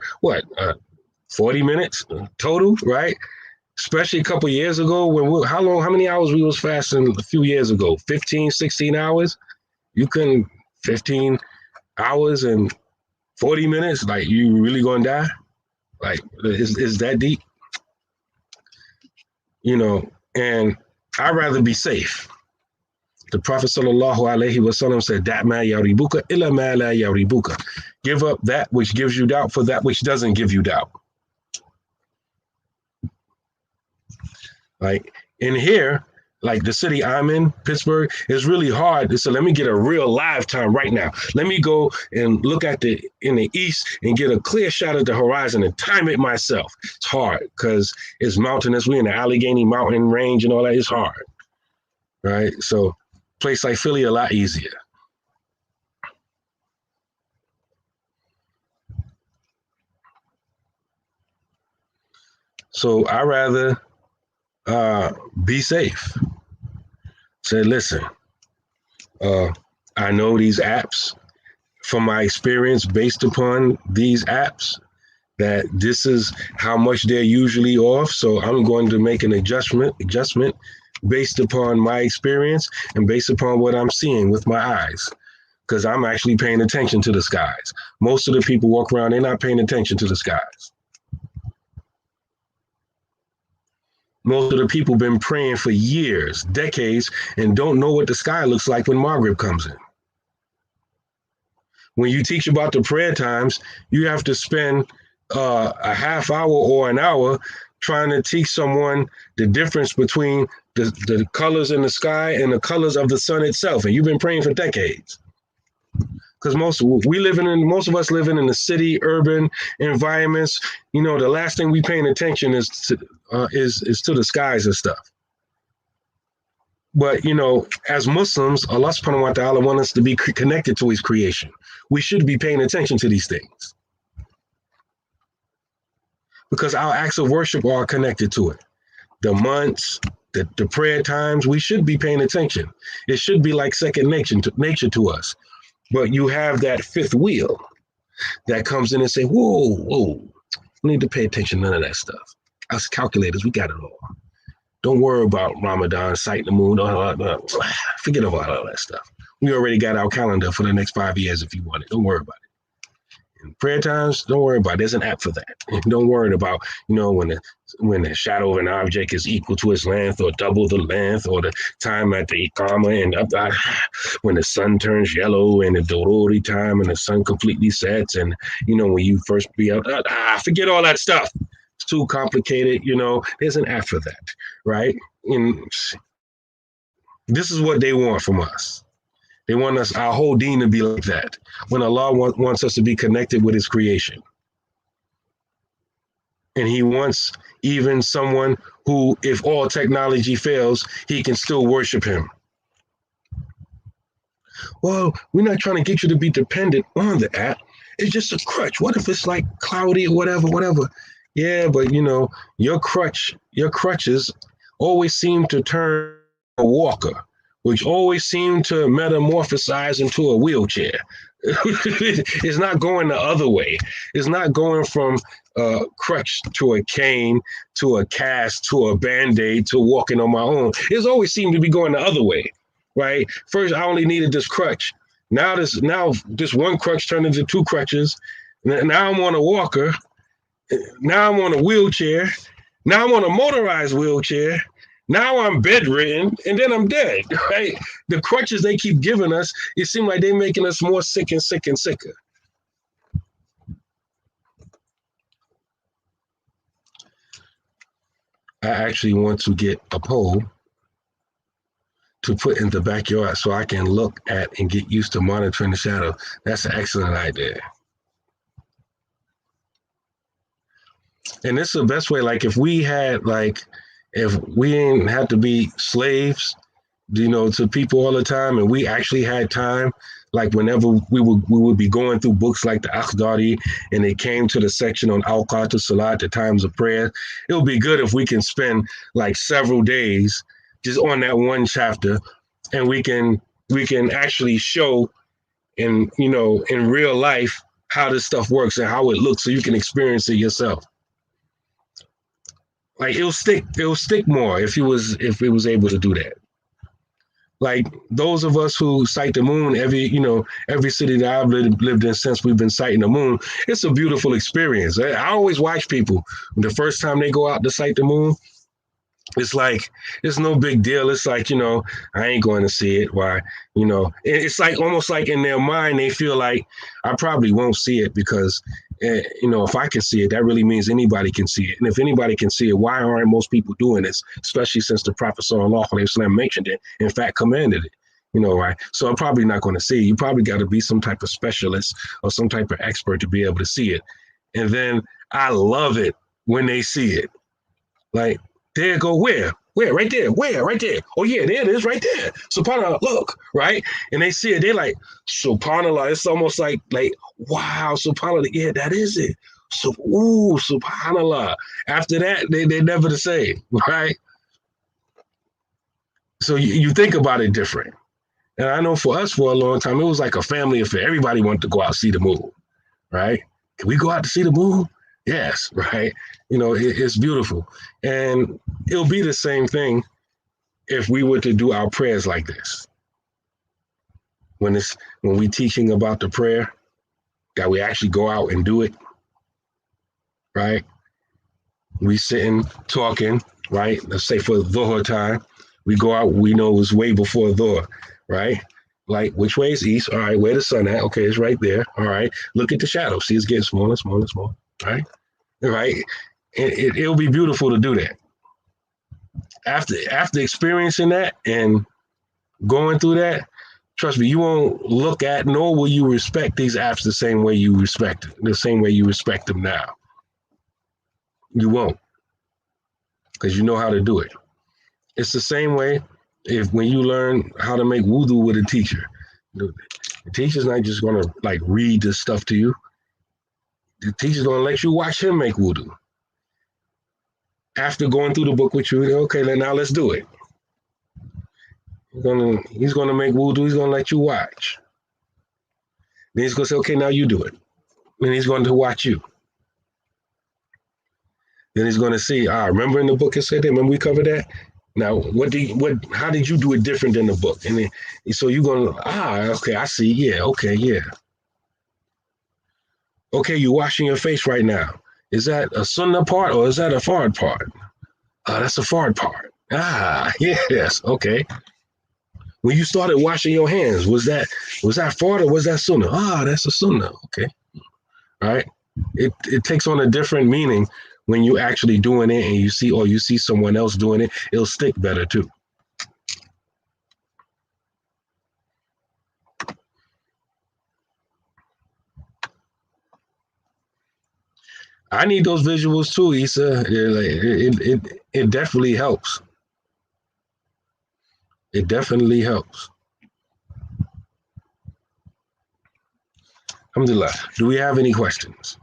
40 minutes total, right? Especially a couple of years ago how many hours we was fasting a few years ago? 15, 16 hours? You couldn't 15 hours and 40 minutes, like you really gonna die? Like, is that deep? You know, and I'd rather be safe. The Prophet sallallahu alaihi wasallam said, "Da ma yaribuka illa ma la yaribuka." Give up that which gives you doubt for that which doesn't give you doubt. Like in here, like the city I'm in, Pittsburgh, it's really hard. So let me get a real live time right now. Let me go and look in the east and get a clear shot of the horizon and time it myself. It's hard because it's mountainous. We're in the Allegheny Mountain Range and all that. It's hard, right? So place like Philly, a lot easier. So I rather be safe. Say, listen, I know these apps from my experience based upon these apps that this is how much they're usually off. So I'm going to make an adjustment based upon my experience and based upon what I'm seeing with my eyes, because I'm actually paying attention to the skies. Most of the people walk around, they're not paying attention to the skies. Most of the people been praying for years, decades, and don't know what the sky looks like when Maghrib comes in. When you teach about the prayer times, you have to spend a half hour or an hour trying to teach someone the difference between the colors in the sky and the colors of the sun itself. And you've been praying for decades. Because most of us living in the city, urban environments, you know, the last thing we paying attention is to the skies and stuff. But, you know, as Muslims, Allah subhanahu wa ta'ala wants us to be connected to his creation. We should be paying attention to these things, because our acts of worship are connected to it. The months, the prayer times, we should be paying attention. It should be like second nature to us. But you have that fifth wheel that comes in and say, whoa, we need to pay attention to none of that stuff. Us calculators, we got it all. Don't worry about Ramadan, sight the moon, forget about all that stuff. We already got our calendar for the next 5 years if you want it. Don't worry about it. And prayer times, don't worry about it. There's an app for that. Don't worry about, you know, when the shadow of an object is equal to its length or double the length, or the time at the Iqama and when the sun turns yellow and the Dorori time and the sun completely sets, and, you know, when you first be out, forget all that stuff. It's too complicated, you know. There's an app for that, right? And this is what they want from us. They want us, our whole deen, to be like that, when Allah wants us to be connected with his creation. And he wants even someone who, if all technology fails, he can still worship him. well, we're not trying to get you to be dependent on the app. It's just a crutch. What if it's like cloudy or whatever? Yeah, but your crutches always seem to turn a walker, which always seem to metamorphosize into a wheelchair. It's not going the other way. It's not going from a crutch to a cane to a cast to a band-aid to walking on my own. It's always seemed to be going the other way, right? First, I only needed this crutch. Now this one crutch turned into two crutches. Now I'm on a walker. Now I'm on a wheelchair. Now I'm on a motorized wheelchair. Now I'm bedridden, and then I'm dead, right? The crutches they keep giving us, it seems like they're making us more sick and sick and sicker. I actually want to get a pole to put in the backyard so I can look at and get used to monitoring the shadow. That's an excellent idea. And this is the best way. Like if we didn't have to be slaves, to people all the time, and we actually had time, like whenever we would be going through books like the Akhdari, and it came to the section on Awqat Salat, the times of prayer, it would be good if we can spend like several days just on that one chapter, and we can actually show in real life how this stuff works and how it looks, so you can experience it yourself. Like it'll stick more if it was able to do that. Like those of us who sight the moon, every city that I've lived in since we've been sighting the moon, it's a beautiful experience. I always watch people the first time they go out to sight the moon. It's like it's no big deal. It's like I ain't going to see it. Why? It's like almost like in their mind they feel like I probably won't see it because if I can see it, that really means anybody can see it. And if anybody can see it, why aren't most people doing this? Especially since the Prophet Sallallahu Alaihi Wasallam mentioned it, in fact, commanded it. Right? So I'm probably not going to see it. You probably got to be some type of specialist or some type of expert to be able to see it. And then I love it when they see it. Like, there go where? Right there. Where? Right there. Oh, yeah, there it is right there. SubhanAllah, look, right? And they see it. They're like, SubhanAllah. It's almost like, wow, SubhanAllah. Yeah, that is it. So, ooh, SubhanAllah. After that, they're never the same, right? So you think about it different. And I know for us for a long time, it was like a family affair. Everybody wanted to go out and see the moon, right? Can we go out to see the moon? Yes, right? It's beautiful. And it'll be the same thing if we were to do our prayers like this. When we teaching about the prayer, that we actually go out and do it, right? We sitting, talking, right? Let's say for Dhuhr time, we go out, we know it's way before Dhuhr, right? Like, which way is east? All right, where the sun at? Okay, it's right there. All right, look at the shadow. See, it's getting smaller, smaller, smaller, right? Right? It'll be beautiful to do that. After experiencing that and going through that, trust me, you won't look at nor will you respect these apps the same way you respect them now. You won't, because you know how to do it. It's the same way when you learn how to make wudu with a teacher. The teacher's not just gonna read this stuff to you. The teacher's gonna let you watch him make wudu. After going through the book with you, okay, now let's do it. He's gonna make wudu. He's gonna let you watch. Then he's gonna say, okay, now you do it. Then he's going to watch you. Then he's gonna see. Remember in the book it said that. Remember we covered that. Now, how did you do it different than the book? And then, so you're gonna, okay, I see. Yeah, okay, yeah. Okay, you're washing your face right now. Is that a sunnah part or is that a fard part? That's a fard part. Yes, okay. When you started washing your hands, was that fard or was that sunnah? That's a sunnah. Okay, all right. It takes on a different meaning when you actually doing it and you see someone else doing it. It'll stick better too. I need those visuals too, Issa. It definitely helps. It definitely helps. Alhamdulillah. Do we have any questions?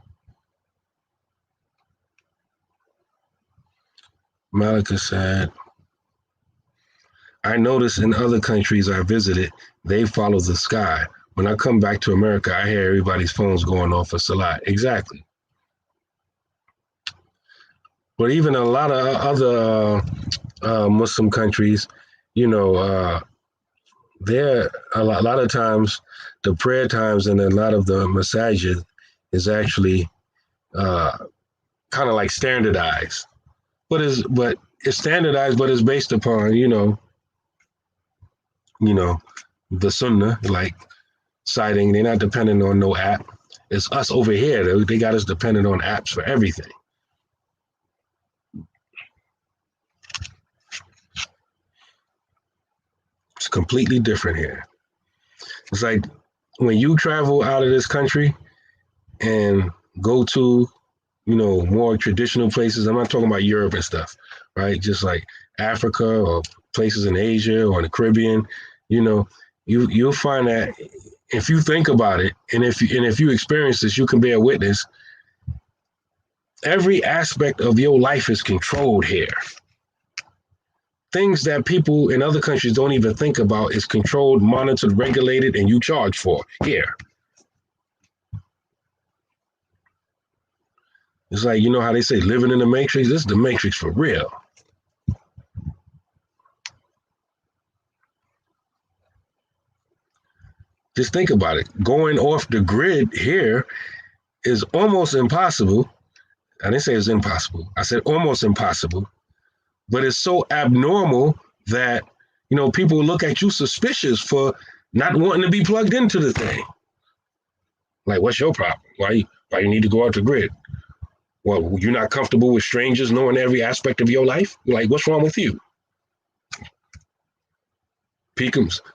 Malika said, I noticed in other countries I visited, they follow the sky. When I come back to America, I hear everybody's phones going off for Salat. Exactly. But even a lot of other Muslim countries, you know, there a lot of times the prayer times in a lot of the masajid is actually kind of like standardized, but it's standardized, but it's based upon the sunnah, like citing. They're not dependent on no app. It's us over here. They got us dependent on apps for everything. It's completely different here. It's like when you travel out of this country and go to, more traditional places. I'm not talking about Europe and stuff, right? Just like Africa or places in Asia or the Caribbean, you'll find that if you think about it, and if you experience this, you can bear witness. Every aspect of your life is controlled here. Things that people in other countries don't even think about is controlled, monitored, regulated, and you charge for here. It's like, how they say living in the Matrix? This is the Matrix for real. Just think about it. Going off the grid here is almost impossible. I didn't say it's impossible. I said almost impossible. But it's so abnormal that, people look at you suspicious for not wanting to be plugged into the thing. Like, what's your problem? Why you need to go off the grid? Well, you're not comfortable with strangers knowing every aspect of your life? Like, what's wrong with you?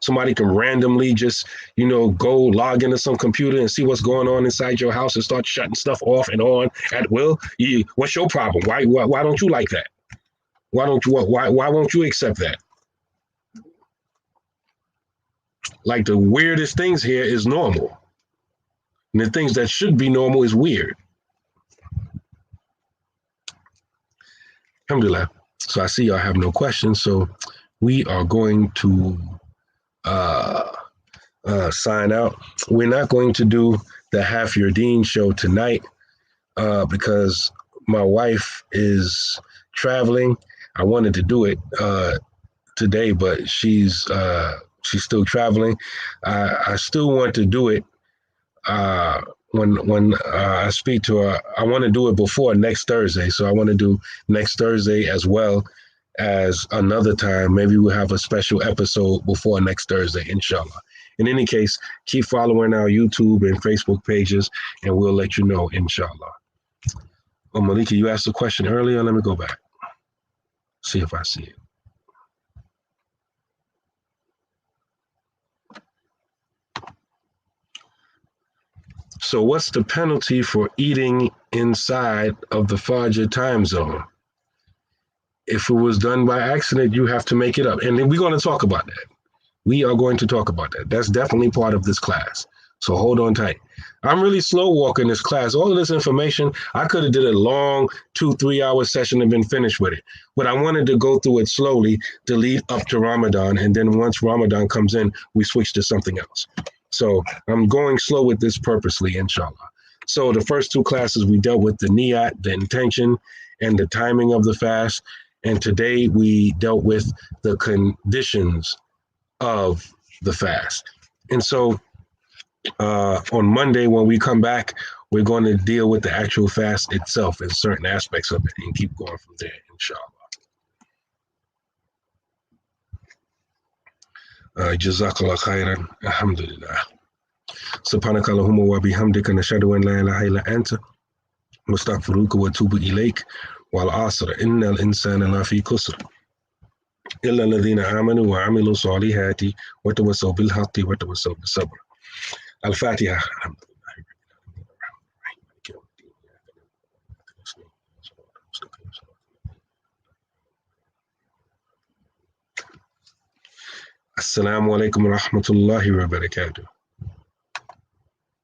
Somebody can randomly just, go log into some computer and see what's going on inside your house and start shutting stuff off and on at will. What's your problem? Why don't you like that? Why won't you accept that? Like the weirdest things here is normal. And the things that should be normal is weird. Alhamdulillah. So I see y'all have no questions. So we are going to sign out. We're not going to do the Half Your Deen show tonight because my wife is traveling. I wanted to do it today, but she's still traveling. I still want to do it when I speak to her. I want to do it before next Thursday. So I want to do next Thursday as well as another time. Maybe we'll have a special episode before next Thursday, inshallah. In any case, keep following our YouTube and Facebook pages, and we'll let you know, inshallah. Oh, Maliki, you asked a question earlier. Let me go back. See if I see it. So what's the penalty for eating inside of the Fajr time zone? If it was done by accident, you have to make it up. And then we're going to talk about that. We are going to talk about that. That's definitely part of this class. So hold on tight. I'm really slow walking this class. All of this information, I could have did a long 2-3 hour session and been finished with it. But I wanted to go through it slowly to lead up to Ramadan. And then once Ramadan comes in, we switch to something else. So I'm going slow with this purposely, inshallah. So the first two classes, we dealt with the niyat, the intention, and the timing of the fast. And today we dealt with the conditions of the fast. And so on Monday, when we come back, we're going to deal with the actual fast itself and certain aspects of it and keep going from there, inshallah. Jazakallah khairan. Alhamdulillah. Subhanaka Allahumma wa bihamdika nashhadu an la ilaha illa anta nastaghfiruka wa atubu ilayk wal asr innal insana lafi khusr illa alladhina amanu wa amilu salihati wa tawassaw bil haqqi wa tawassaw bis sabr. Al-Fatiha. Assalamu alaikum wa rahmatullahi wa barakatuh.